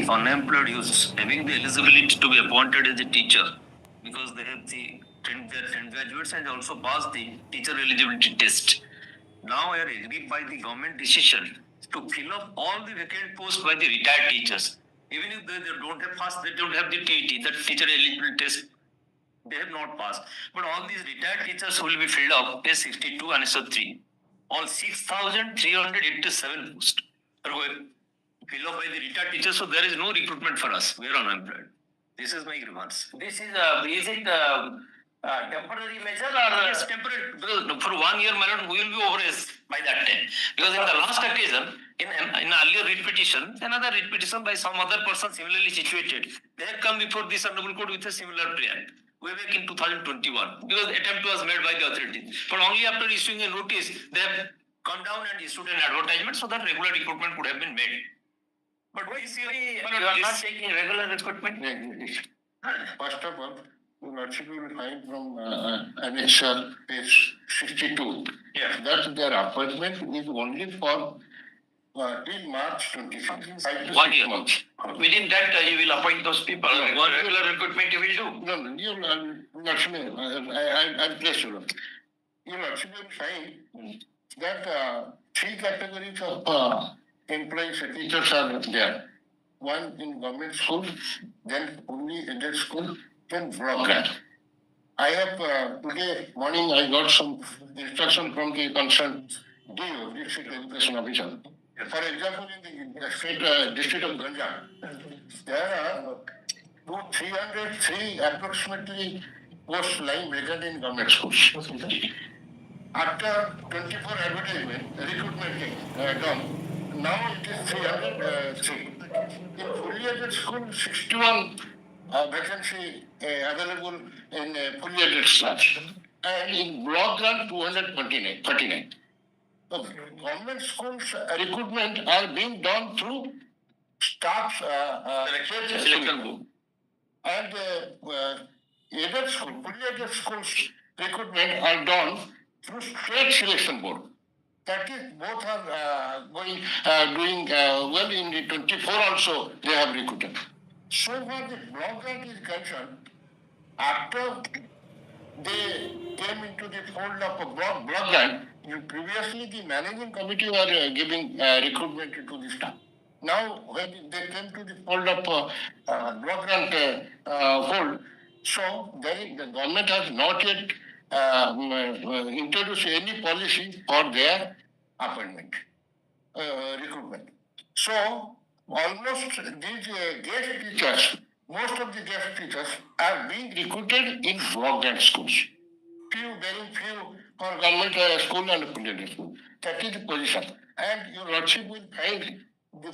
if unemployed is having the eligibility to be appointed as a teacher, because they have the their graduates and also pass the teacher eligibility test. Now I are agreed by the government decision to fill up all the vacant posts by the retired teachers. Even if they don't have passed, they don't have the TET, that teacher eligibility test, they have not passed. But all these retired teachers will be filled up as 62 and so 3. All 6,387 posts are going filled up by the retired teachers, so there is no recruitment for us. We are unemployed. This is my remarks. This is it temporary measure or yes, temporary? For 1 year, madam, we will be over by that time. Because in the last occasion, in earlier writ petition, another writ petition by some other person similarly situated, they have come before this honorable court with a similar prayer way back in 2021, because attempt was made by the authorities. But only after issuing a notice, they have come down and issued an advertisement so that regular recruitment could have been made. But this year, you are not taking regular recruitment. First of all, you will find from annexure page 62 that their appointment is only for till March 26. 1 year. Months. Within that, you will appoint those people. Regular recruitment you will do. No, you Lakshmi, I'll place you. You Lakshmi will find that 3 categories of employees, teachers are there. One in government school, then only aided school, then block grant. I have today morning I got some instruction from the concerned DO, District Education Officer. For example, in the state district of Ganja, there are 303 approximately posts lying vacant in government schools. After 24 advertisement, recruitment done, now it is 303. In fully aided school, 61 vacancy available in fully aided class, and in block grant 239. So government schools recruitment are being done through staff selection board, and aided school, fully aided schools recruitment are done through state selection board. That is, both are doing well in the 24 also they have recruited. So far the block grant is concerned, after they came into the fold of a block grant, previously the managing committee were giving recruitment to the staff. Now when they came to the fold of block grant fold, so the government has not yet introduce any policy for their appointment, recruitment. So almost these guest teachers, most of the guest teachers are being recruited in block grant schools. Very few for government school and private school. That is the position. And your lordship will find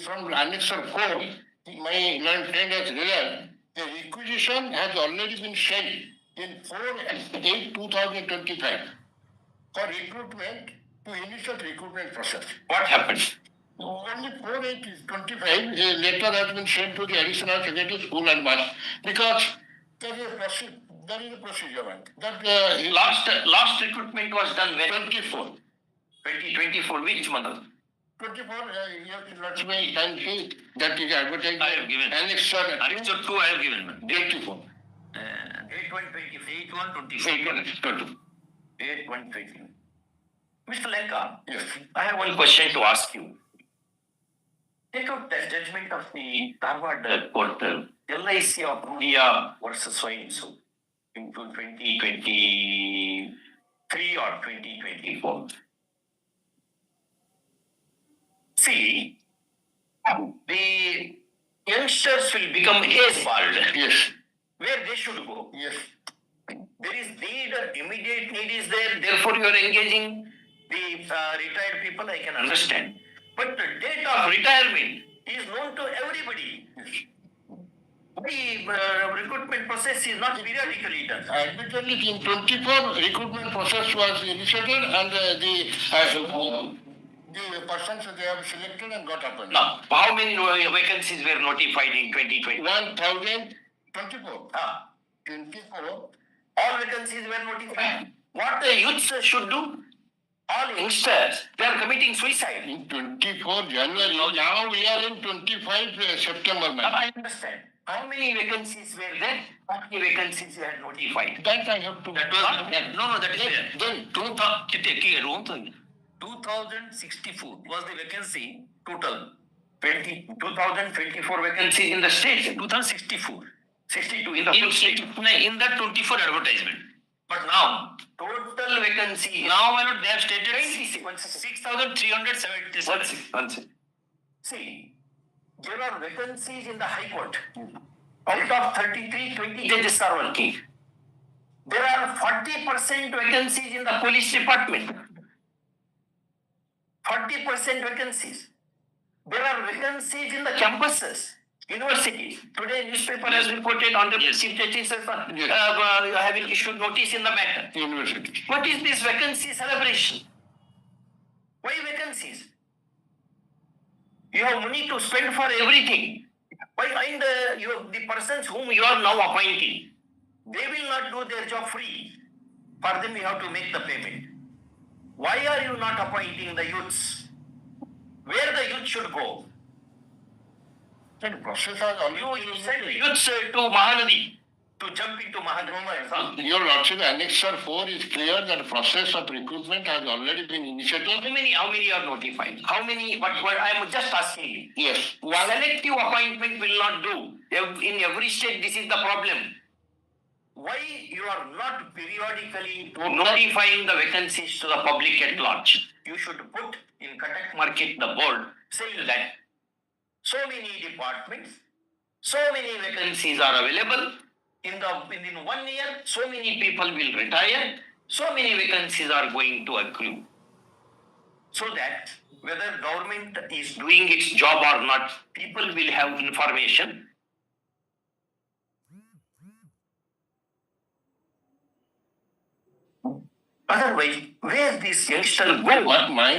from annexure 4, my learned friend has realized the requisition has already been sent in 4/8/2025 for recruitment to initiate recruitment process. What happened? Only 4/8/25 a letter has been sent to the additional secretary school and mass, because there is a procedure. That last recruitment was done when? 24. 2024, which month? 24, Lakshmi, that is advertised. I have given. Annexure 2 I have given. 24. 8/1/20. Mr. Lenka, yes. I have one question to ask you. Take out the judgment of the Harvard court, LIC of India versus so into 2023 or 2024. See, the youngsters will become age-bald. Yes. Where they should go. Yes. There is need, immediate need is there, therefore you are engaging the retired people, I can understand. But the date of retirement is known to everybody. Yes. The recruitment process is not periodically done. Admittedly, in 24, recruitment process was initiated and the persons they have selected and got appointed. Now, how many vacancies were notified in 2020? 1,024. 24. All vacancies were notified. What the youths should do? all youngsters, they are committing suicide. In 24 January, now we are in 25 September, ma'am. I understand. How many vacancies were there? How many vacancies you had notified? That I have to. That was no, that is there. Then 2064 was the vacancy total. 2024 vacancies in the state. 2064. 62 in the whole state. In that 24 advertisement. But now, Total vacancy. now my lord, they have stated 6,377. 6,377. See, there are vacancies in the High Court. Out of 33, 20 judges are working. There are 40% vacancies in the police department. 40% vacancies. There are vacancies in the campuses, universities. Today, newspaper has reported on the chief justice having issued notice in the matter. university. What is this vacancy celebration? Why vacancies? You have money to spend for everything. Why find the persons whom you are now appointing? They will not do their job free. For them, you have to make the payment. Why are you not appointing the youths? Where the youth should go? That process has already. You send youths to Mahanadi to jump into Mahanadi. Your Lordship, Annexure 4 is clear that process of recruitment has already been initiated. How many are notified? How many? What I am just asking you. Yes. Selective appointment will not do. In every state, this is the problem. Why you are not periodically notifying the vacancies to the public at large? You should put in Katak Market the board saying that so many departments, so many vacancies are available. In 1 year, so many people will retire. So many vacancies are going to accrue. So that whether government is doing its job or not, people will have information. Otherwise, where this youngster go? But my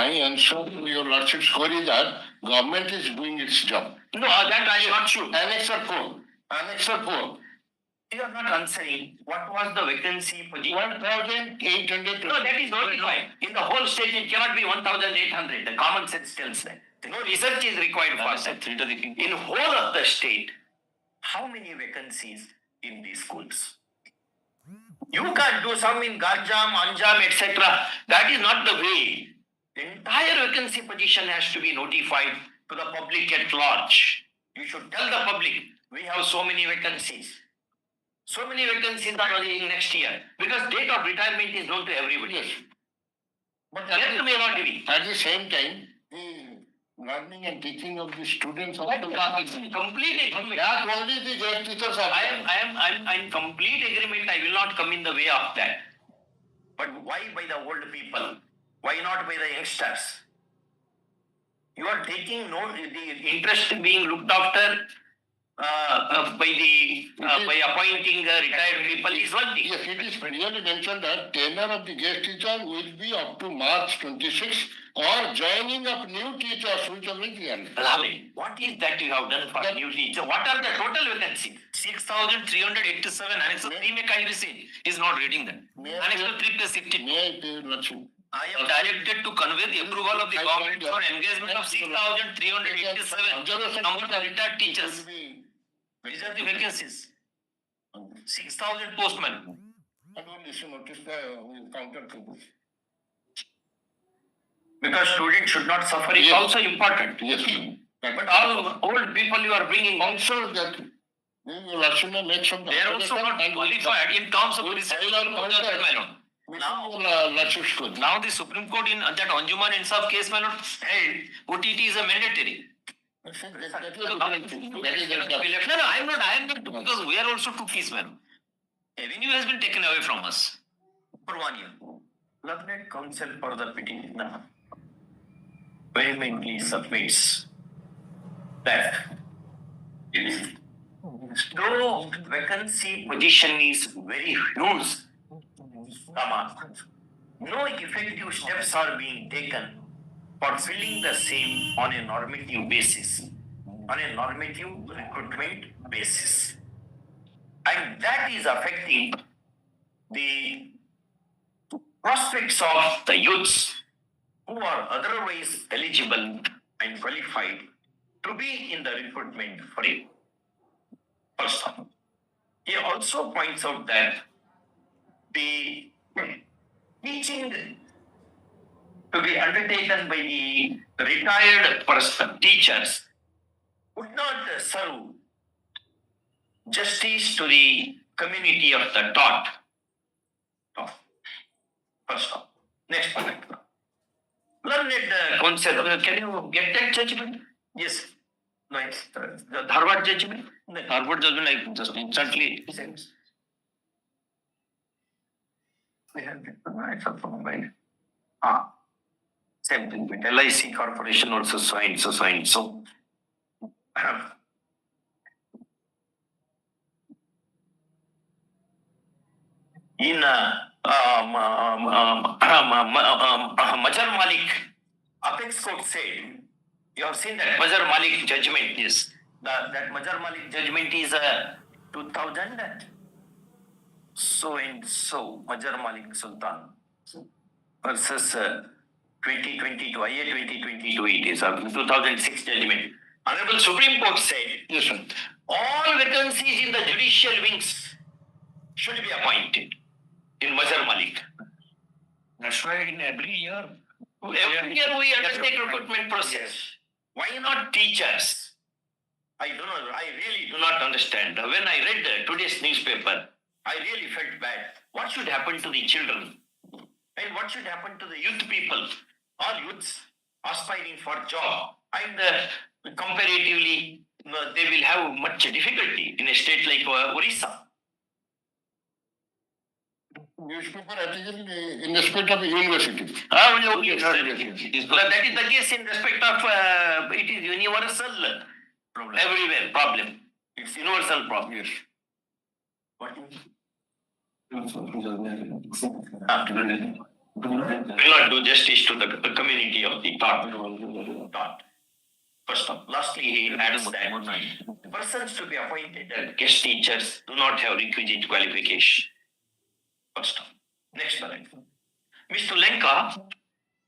answer to your Lordship's query is that government is doing its job. No, that I am not sure. Annexure 4. Annexure 4. You are not answering. What was the vacancy position? 1,800. No, that is notified. In the whole state, it cannot be 1,800. The common sense tells that. No research is required for that. In whole of the state, how many vacancies in these schools? You can't do some in Garjam, Anjam, etc. That is not the way. The entire vacancy position has to be notified to the public at large. You should tell the public, we have so many vacancies. So many vacancies are in next year. Because date of retirement is known to everybody. Yes. But Yet may not be. at the same time, the learning and teaching of the students also. Complete agreement. That only the guest teachers are. I am in complete agreement. I will not come in the way of that. But why by the old people? Why not by the youngsters? You are taking note, the interest being looked after by appointing retired people is one thing. Yes, it is clearly mentioned that tenure of the guest teacher will be up to March 26 or joining of new teachers which are very What is that you have done for new teachers? What are the total vacancies? 6,387. Annexure 3 में कहीं से is not reading that. Annexure 3 plus 50. May I pay Lordship? I am directed to convey the approval of the government for engagement of 6,387 number of retired teachers. These are the vacancies. 6,000 postmen. And only issue notice the counter to this. Because students should not suffer is Yes. also important. Yes. But all old people you are bringing Also that your Lordship may make some. They are also not qualified in terms of research. Now, Lordship's query. Now the Supreme Court in that Anjuman Insaf case held OTT is a mandatory. No, I am not, because we are also two fees, man. Avenue has been taken away from us for 1 year. Learned counsel for the petitioner vehemently submits that though vacancy position is very huge, no effective steps are being taken for filling the same on a normative basis, on a normative recruitment basis. And that is affecting the prospects of the youths who are otherwise eligible and qualified to be in the recruitment frame. First of all, he also points out that the teaching to be undertaken by the retired teachers would not serve justice to the community of the taught. First of all. Next point. Learned concept. Can you get that judgment? Yes. Nice. The Harvard judgment? The Harvard judgment, I just instantly. We have same thing with LIC corporation also so and so. In Mazhar Malik, Apex Court said, you have seen that Mazhar Malik judgment is, that Mazhar Malik judgment is 2000 so and so, Mazhar Malik Sultan versus 2022, IA 2022 it is, 2006 judgment. Honorable Supreme Court said, yes, sir, all vacancies in the judicial wings should be appointed in Mazhar Malik. That's why in every year we undertake recruitment process. Why not teachers? I really do not understand. When I read today's newspaper, I really felt bad. What should happen to the children? And what should happen to the youth people? All youths aspiring for job. And comparatively, they will have much difficulty in a state like Orissa. Newspaper article in respect of university. That is the case in respect of it is universal problem. Everywhere problem. It's universal problem. Yes. What? Will not do justice to the community of the thought. First of all, lastly, he adds that persons to be appointed as guest teachers do not have requisite qualification. First of all. Next paragraph. Mr. Lenka,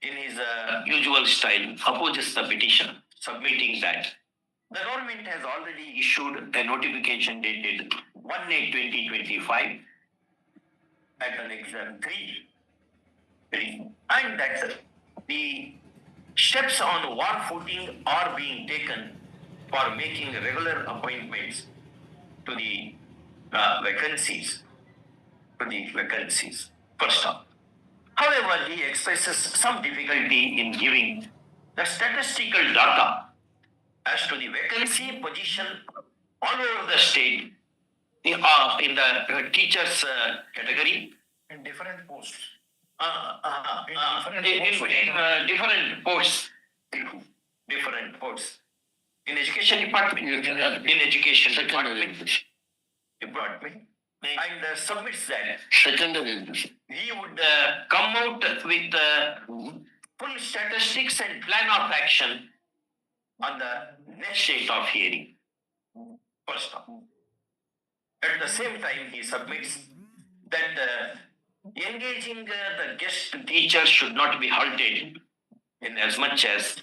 in his usual style, opposes the petition, submitting that the government has already issued a notification dated 1/8/2025 at an exam 3, and that the steps on war footing are being taken for making regular appointments to the vacancies. First off. However, he expresses some difficulty in giving the statistical data as to the vacancy position all over the state in the teachers category In different posts. Different posts in education department. In education department. And submits that Secondary education. he would come out with full statistics and plan of action on the next date of hearing. First off. At the same time, he submits that engaging the guest teacher should not be halted in as much as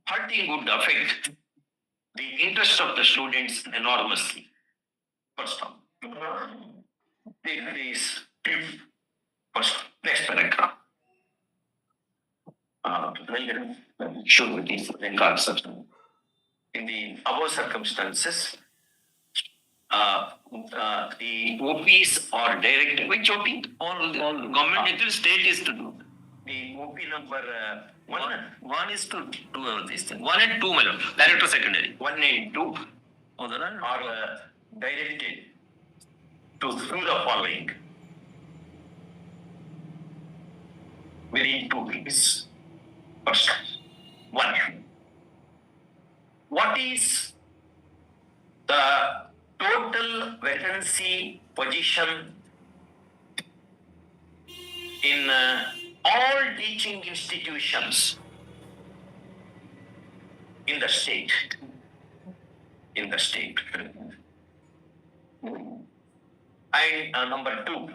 halting would affect the interest of the students enormously. First off. Please. First, next paragraph. Sure, it is in the above circumstances, the OPs are directed. Which OP? All government until state is to do. The OP number 1 is to do this thing. 1 and 2, madam. Director secondary. 1 and 2 are directed to do the following within 2 weeks. First, 1. What is the total vacancy position in all teaching institutions in the state? And number 2,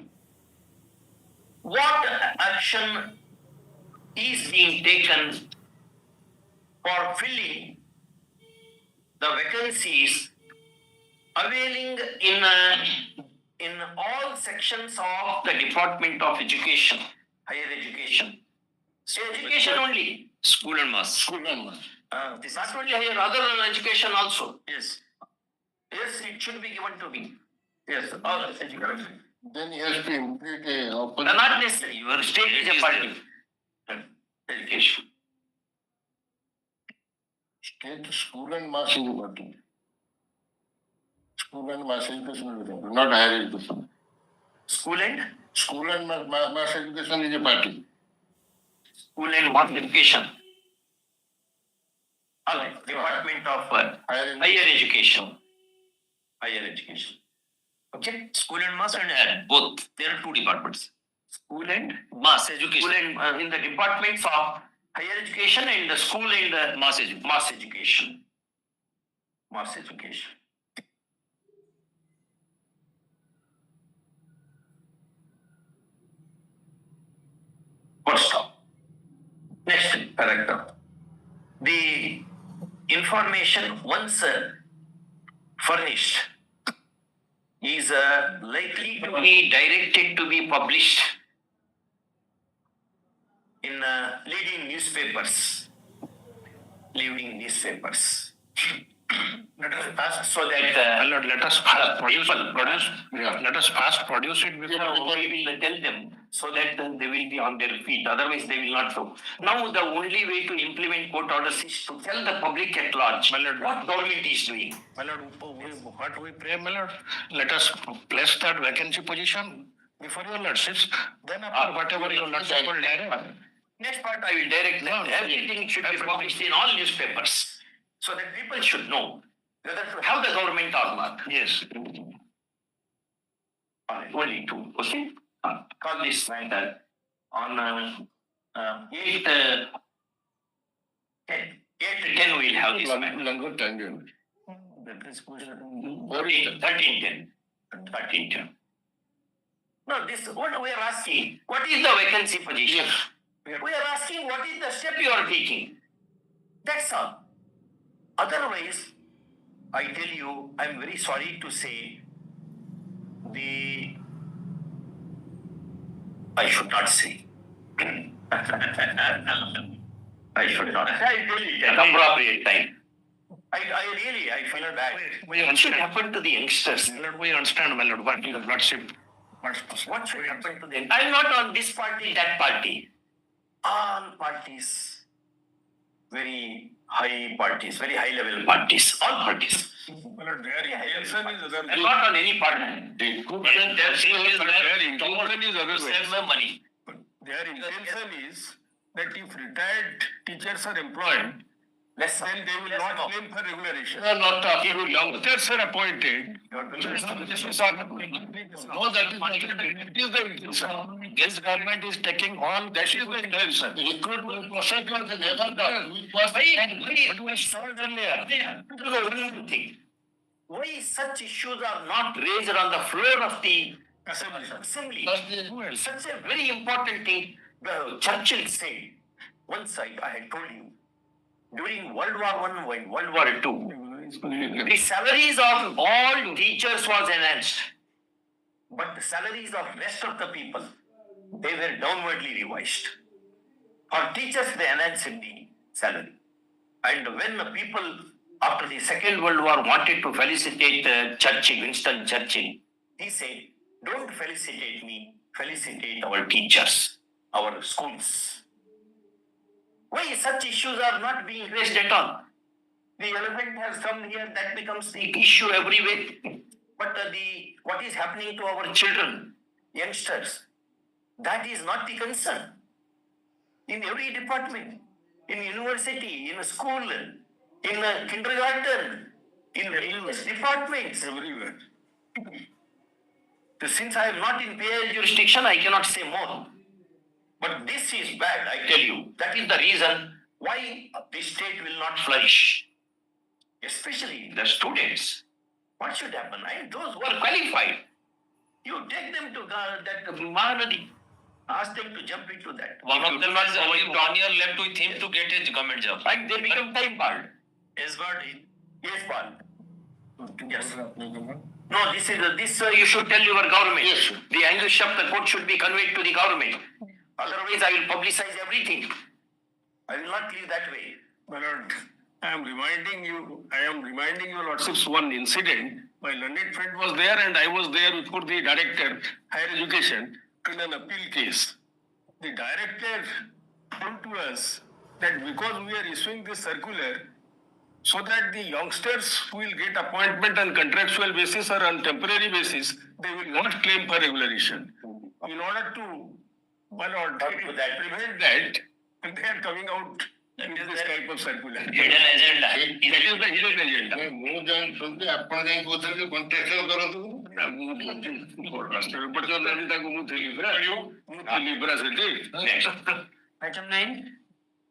what action is being taken for filling the vacancies availing in all sections of the Department of Education, higher education. So education only. School and mass. School and mass. This not only higher, other education also. Yes. Yes, it should be given to me. Yes, all education. Then he has to implement a opposite. Not necessary. Your state is a party. Education. State school and mass is party. School and mass education is not higher education. School and Mass education is a party. school and mass education. All right. Department of higher education. Higher education. Okay. School and mass and both. There are two departments. School and Mass education. school and in the departments of higher education and the school and Mass education. mass education. Mass education. Full stop. Next paragraph. The information once furnished is likely to be directed to be published in leading newspapers. Leading newspapers. Let us so that Let us first produce it before we will tell them so that they will be on their feet. Otherwise, they will not know. Now, the only way to implement court orders is to tell the public at large what government is doing. My lord, what we pray, my lord, let us place that vacancy position before your lordships. Then after whatever your lordship will direct. Next part, I will direct No, them. Everything should be published in all newspapers so that people should know whether to have the government or not. Yes. Only two. Okay. Call this matter on 8 10 we'll have this matter. Longer time. 13-10. No, this what we are asking. What is the vacancy position? We are asking what is the step you are taking. That's all. Otherwise, I tell you, I am very sorry to say, I should not say. I should not. I told you at appropriate time. I feel bad. What should happen to the youngsters? My lord, we understand, my lord, what your lordship wants. What should happen to them? I'm not on this party, that party. All parties, very high parties, very high level parties, all parties. My lord, their intention is other. I'm not on any party. Their intention is other. Save my money. Their intention is that if retired teachers are employed, then they will not claim for regulation. We are not talking to youngsters are appointed. No, that is not. It is the intention. This government is taking all, that is the intention. The recruitment process was never done. But we started earlier. Why such issues are not raised on the floor of the assembly? Such a very important thing. Churchill said, once I had told you, during World War I and World War II, the salaries of all teachers was enhanced, but the salaries of rest of the people, they were downwardly revised. For teachers, they enhanced the salary. And when the people, after the Second World War, wanted to felicitate Winston Churchill, he said, don't felicitate me, felicitate our teachers, our schools. Why such issues are not being raised at all? The elephant has come here, that becomes the issue everywhere. But what is happening to our children, youngsters, that is not the concern. In every department, in university, in a school, in a kindergarten, in various departments, everywhere. Since I am not in PIL jurisdiction, I cannot say more. But this is bad, I tell you. That is the reason why the state will not flourish. Especially the students. What should happen? And those who are qualified, you take them to that Mahanadi. Ask them to jump into that. One of them is only 1 year left with him to get his government job. And they become time barred. Is what Yes, Paul. Yes. No, this you should tell your government. Yes, sir. The anguish of the court should be conveyed to the government. Otherwise, I will publicize everything. I will not leave that way. My lord, I am reminding you, Lordships, one incident. My learned friend was there and I was there before the director, higher education, in an appeal case. The director told to us that because we are issuing this circular, so that the youngsters who will get appointment on contractual basis or on temporary basis, they will not claim for regulation. In order to, my lord, prevent that, they are coming out with this type of circular. hidden agenda. That is the hidden agenda. ମୁଁ ଜାଣିଛନ୍ତି ଆପଣ ଯାଇ କହୁଥିଲେ ଯେ contractual କରନ୍ତୁ ରାଷ୍ଟ୍ର ବିପର୍ଯ୍ୟୟ ତାକୁ ମୁଁ ଥିଲି ପରା ସେଠି Item 9.